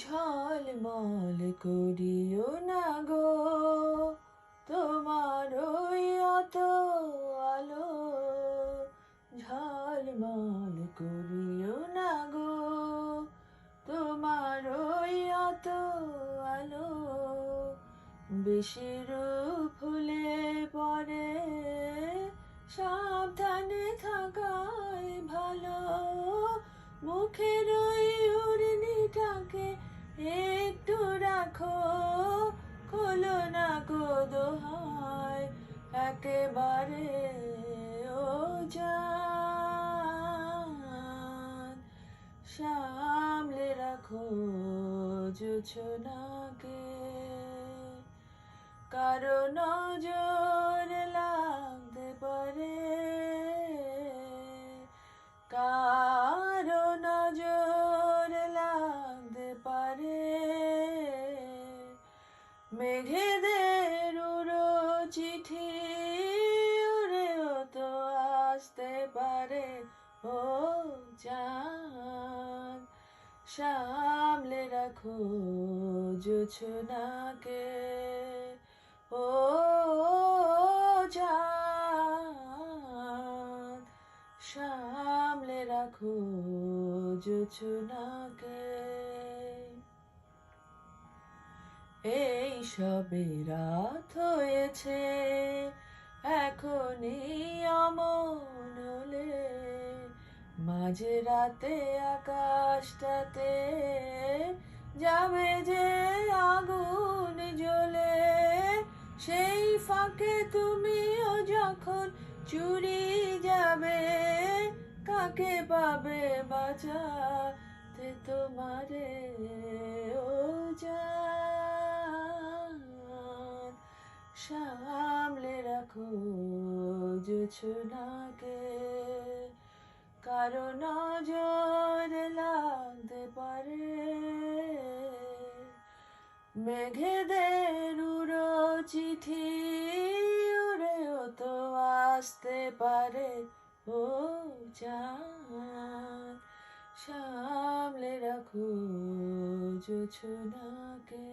ঝলমল করিও না গো তোমার ওই অত আলো, ঝলমল করিও না গো তোমার ওই অত আলো, বেশি রূপ হলে পরে সাবধানে থাকাই ভালো, মুখের ওই উড়নিটাকে একটু রাখো, খোলো না গো দোহাই একেবারে ও জান, সামলে রাখো জোছনাকে, কারো নজর লাগতে পারে, কারো নজর লাগতে পারে, মেঘেদের উড়ো চিঠি উড়েও তো আসতে পারে ও চাঁদ, সামলে রাখো জোছনাকে ও চাঁদ, সামলে রাখো জোছনাকে। এই সবে রাত হয়েছে এখনই অমন হলে, মাঝে রাতে আকাশটাতে যাবে যে আগুন জ্বলে, সেই ফাঁকে তুমিও যখন চুরি যাবে, কাকে পাবে বাঁচাতে তোমারে ও জান, সামলে রাখো জোছনাকে, কারো নজর লাগতে পারে, মেঘেদের উড়ো চিঠি উড়েও তো আসতে পারে ও চাঁদ, সামলে রাখো জোছনাকে।